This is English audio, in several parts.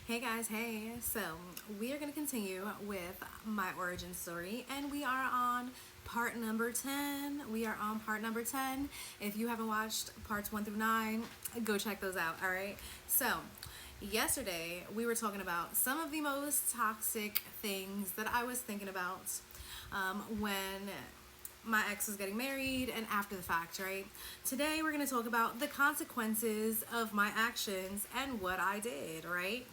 Hey guys, hey. So, we are going to continue with my origin story, and we are on part number 10. We are on part number 10. If you haven't watched parts 1 through 9, go check those out, all right? So, yesterday we were talking about some of the most toxic things that I was thinking about when my ex was getting married and after the fact, right? Today we're going to talk about the consequences of my actions and what I did, right?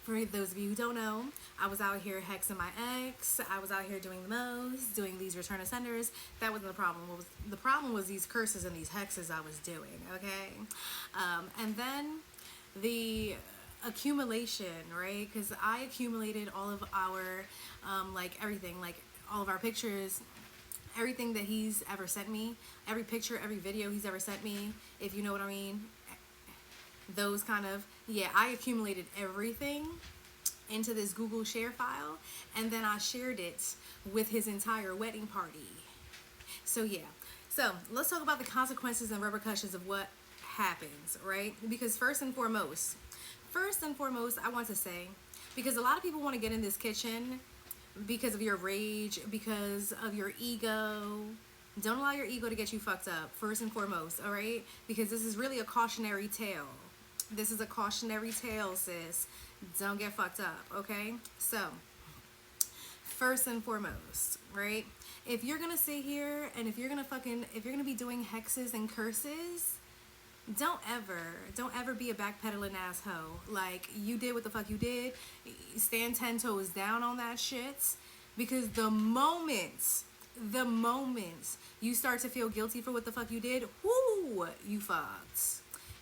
For those of you who don't know, I was out here hexing my ex. I was out here doing the most, doing these return offenders. That wasn't the problem. The problem was these curses and these hexes I was doing, okay? And then the accumulation, right? Because I accumulated all of our, everything, like all of our pictures, everything that he's ever sent me, every picture, every video he's ever sent me, if you know what I mean. Those kind of, yeah, I accumulated everything into this Google share file, and then I shared it with his entire wedding party. So yeah, so let's talk about the consequences and repercussions of what happens, right? Because first and foremost, I want to say, because a lot of people want to get in this kitchen because of your rage, because of your ego. Don't allow your ego to get you fucked up, first and foremost, all right? Because this is really a cautionary tale. This is a cautionary tale, sis. Don't get fucked up, okay? So, first and foremost, right? If you're gonna sit here and if you're gonna be doing hexes and curses, don't ever be a backpedaling asshole. Like, you did what the fuck you did. Stand 10 toes down on that shit. Because the moment you start to feel guilty for what the fuck you did, whoo, you fucked.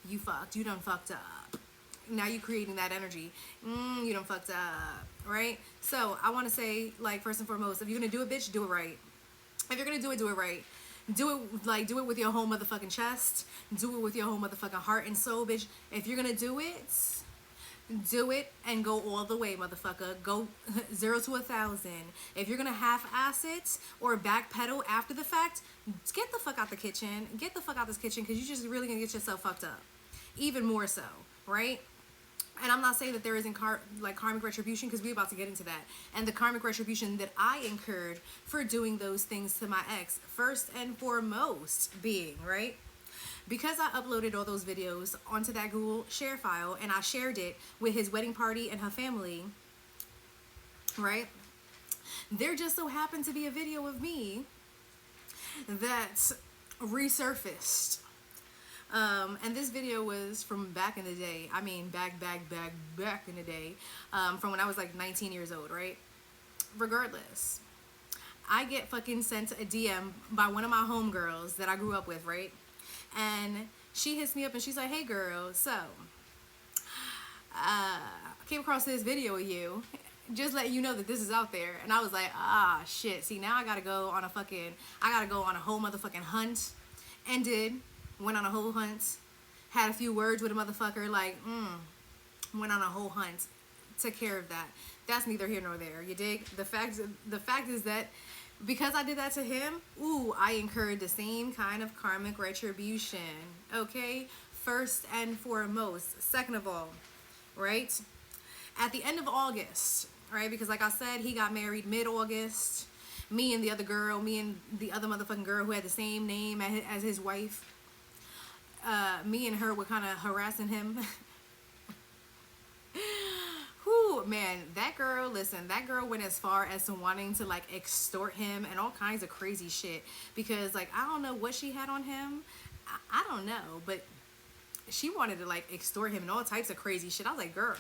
You done fucked up. Now you creating that energy. You done fucked up, right? So I want to say, like, first and foremost, if you're gonna do it, bitch, do it right. If you're gonna do it right. Do it with your whole motherfucking chest. Do it with your whole motherfucking heart and soul, bitch. If you're gonna do it and go all the way, motherfucker. Go 0 to 1,000. If you're gonna half-ass it or backpedal after the fact, get the fuck out the kitchen. Get the fuck out this kitchen, because you're just really gonna get yourself fucked up. Even more so, right? And I'm not saying that there isn't karmic retribution, because we're about to get into that. And the karmic retribution that I incurred for doing those things to my ex, first and foremost being, right? Because I uploaded all those videos onto that Google share file and I shared it with his wedding party and her family, right? There just so happened to be a video of me that resurfaced. And this video was from back in the day. I mean, back in the day, from when I was like 19 years old, right? Regardless, I get fucking sent a DM by one of my homegirls that I grew up with, right? And she hits me up and she's like, hey girl, so I came across this video of you, just let you know that this is out there. And I was like, shit, see, now I gotta go on a whole motherfucking hunt. And went on a whole hunt, had a few words with a motherfucker, went on a whole hunt, took care of that. That's neither here nor there, you dig? The fact is that because I did that to him, I incurred the same kind of karmic retribution, okay? First and foremost. Second of all, right? At the end of August, right? Because like I said, he got married mid-August. Me and the other motherfucking girl who had the same name as his wife, me and her were kind of harassing him. Whew, man, that girl went as far as to wanting to like extort him and all kinds of crazy shit, because like I don't know what she had on him. I don't know, but she wanted to like extort him and all types of crazy shit. I was like, girl,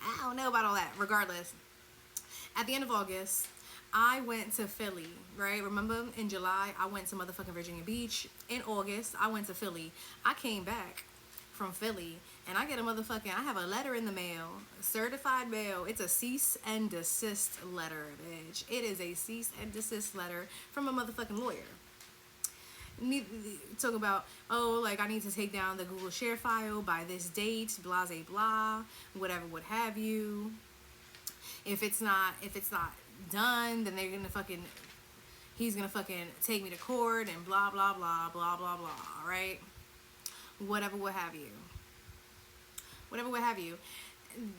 I don't know about all that. Regardless, at the end of August, I went to Philly, right? Remember in July, I went to motherfucking Virginia Beach. In August, I went to Philly. I came back from Philly and I have a letter in the mail, certified mail. It's a cease and desist letter, bitch. It is a cease and desist letter from a motherfucking lawyer. Talk about, I need to take down the Google share file by this date, blah, blah, blah, whatever, what have you. If it's not done, then he's gonna fucking take me to court and blah blah blah blah blah blah, right? Whatever what have you.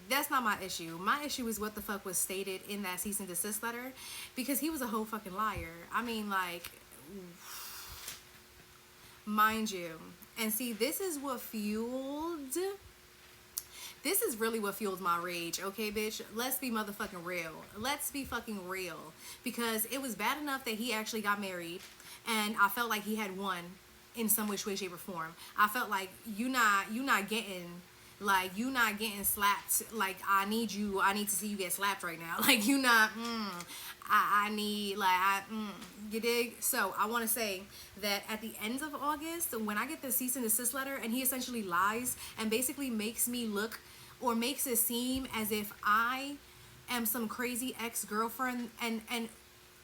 that's not my issue. My issue is what the fuck was stated in that cease and desist letter, because he was a whole fucking liar. I mean, like, mind you. And see, this is really what fueled my rage, okay, bitch? Let's be motherfucking real. Let's be fucking real. Because it was bad enough that he actually got married, and I felt like he had won in some which way, shape, or form. I felt like you not getting slapped. Like, I need to see you get slapped right now. Like, you not, you dig? So I want to say that at the end of August, when I get the cease and desist letter, and he essentially lies and basically makes me look, or makes it seem as if I am some crazy ex-girlfriend, and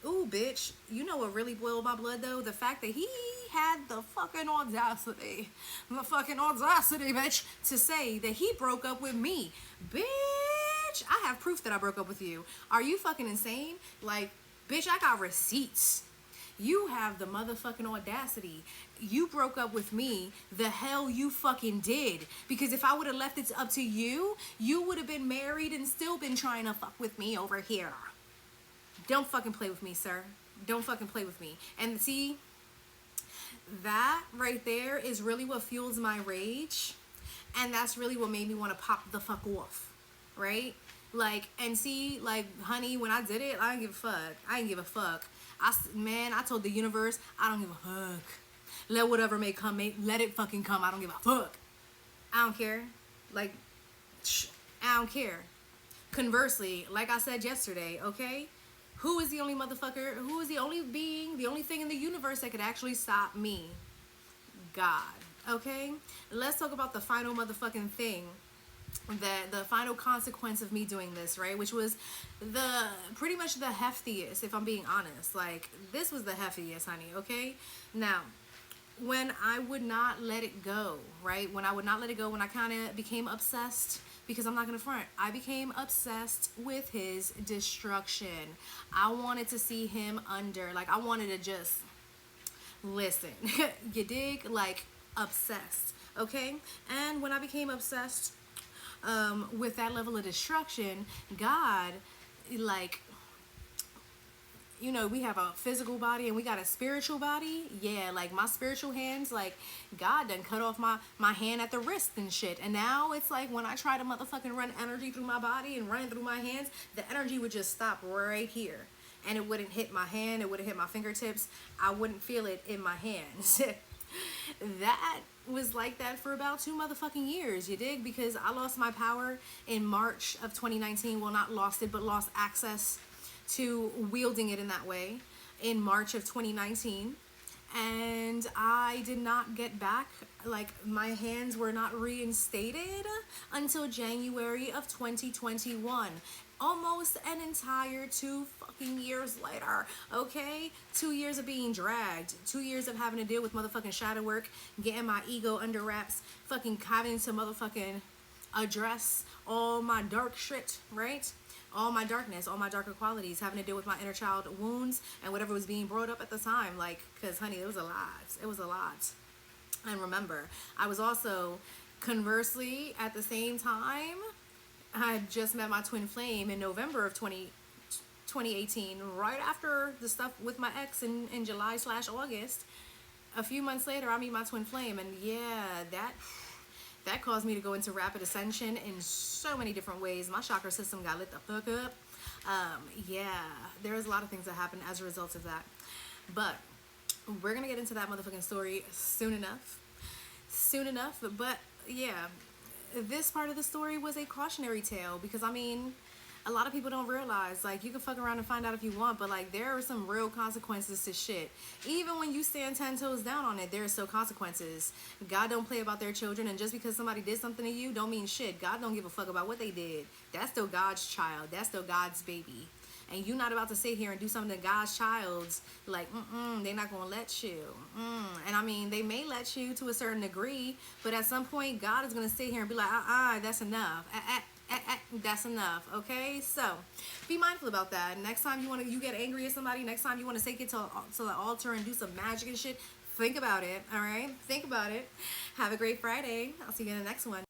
ooh, bitch, you know what really boiled my blood though? The fact that he had the fucking audacity, bitch, to say that he broke up with me. Bitch, I have proof that I broke up with you. Are you fucking insane? Like, bitch, I got receipts. You have the motherfucking audacity. You broke up with me. The hell you fucking did. Because if I would have left it up to you, you would have been married and still been trying to fuck with me over here. Don't fucking play with me, sir. Don't fucking play with me. And see, that right there is really what fuels my rage. And that's really what made me want to pop the fuck off. Right? Like, and see, like, honey, when I did it, I didn't give a fuck. I didn't give a fuck. I told the universe, I don't give a fuck. Let whatever may come, let it fucking come. I don't give a fuck. I don't care. Like, I don't care. Conversely, like I said yesterday, okay? Who is the only being, the only thing in the universe that could actually stop me? God, okay? Let's talk about the final motherfucking thing, the final consequence of me doing this, right? Which was pretty much the heftiest, if I'm being honest. Like, this was the heftiest, honey, okay? Now, when I would not let it go, right? When I kind of became obsessed, because I'm not gonna front, I became obsessed with his destruction. I wanted to see him under, like, I wanted to just listen. You dig? Like, obsessed, okay? And when I became obsessed with that level of destruction, God, like, you know, we have a physical body and we got a spiritual body. Yeah, like, my spiritual hands, like, God done cut off my hand at the wrist and shit. And now it's like, when I try to motherfucking run energy through my body and run it through my hands, the energy would just stop right here. And it wouldn't hit my hand, it wouldn't hit my fingertips. I wouldn't feel it in my hands. That was like that for about 2 motherfucking years, you dig? Because I lost my power in March of 2019. Well, not lost it, but lost access to wielding it in that way in March of 2019, and I did not get back, like, my hands were not reinstated until January of 2021. Almost an entire 2 fucking years later, okay? 2 years of being dragged, 2 years of having to deal with motherfucking shadow work, getting my ego under wraps, fucking having to motherfucking address all my dark shit, right? All my darkness, all my darker qualities, having to deal with my inner child wounds and whatever was being brought up at the time. Like, because, honey, it was a lot. It was a lot. And remember, I was also, conversely, at the same time, I had just met my twin flame in November of 2018, right after the stuff with my ex in July/August. A few months later, I meet my twin flame, and yeah, that caused me to go into rapid ascension in so many different ways. My chakra system got lit the fuck up. Yeah, there's a lot of things that happened as a result of that. But we're going to get into that motherfucking story soon enough. But yeah, this part of the story was a cautionary tale, because, I mean, a lot of people don't realize, like, you can fuck around and find out if you want, but, like, there are some real consequences to shit. Even when you stand 10 toes down on it, there are still consequences. God don't play about their children, and just because somebody did something to you don't mean shit. God don't give a fuck about what they did. That's still God's child. That's still God's baby. And you're not about to sit here and do something to God's child's, like, they're not gonna let you. And I mean, they may let you to a certain degree, but at some point, God is gonna sit here and be like, that's enough. That's enough, okay? So be mindful about that. Next time you get angry at somebody, next time you want to take it to the altar and do some magic and shit, think about it. All right, think about it. Have a great Friday. I'll see you in the next one.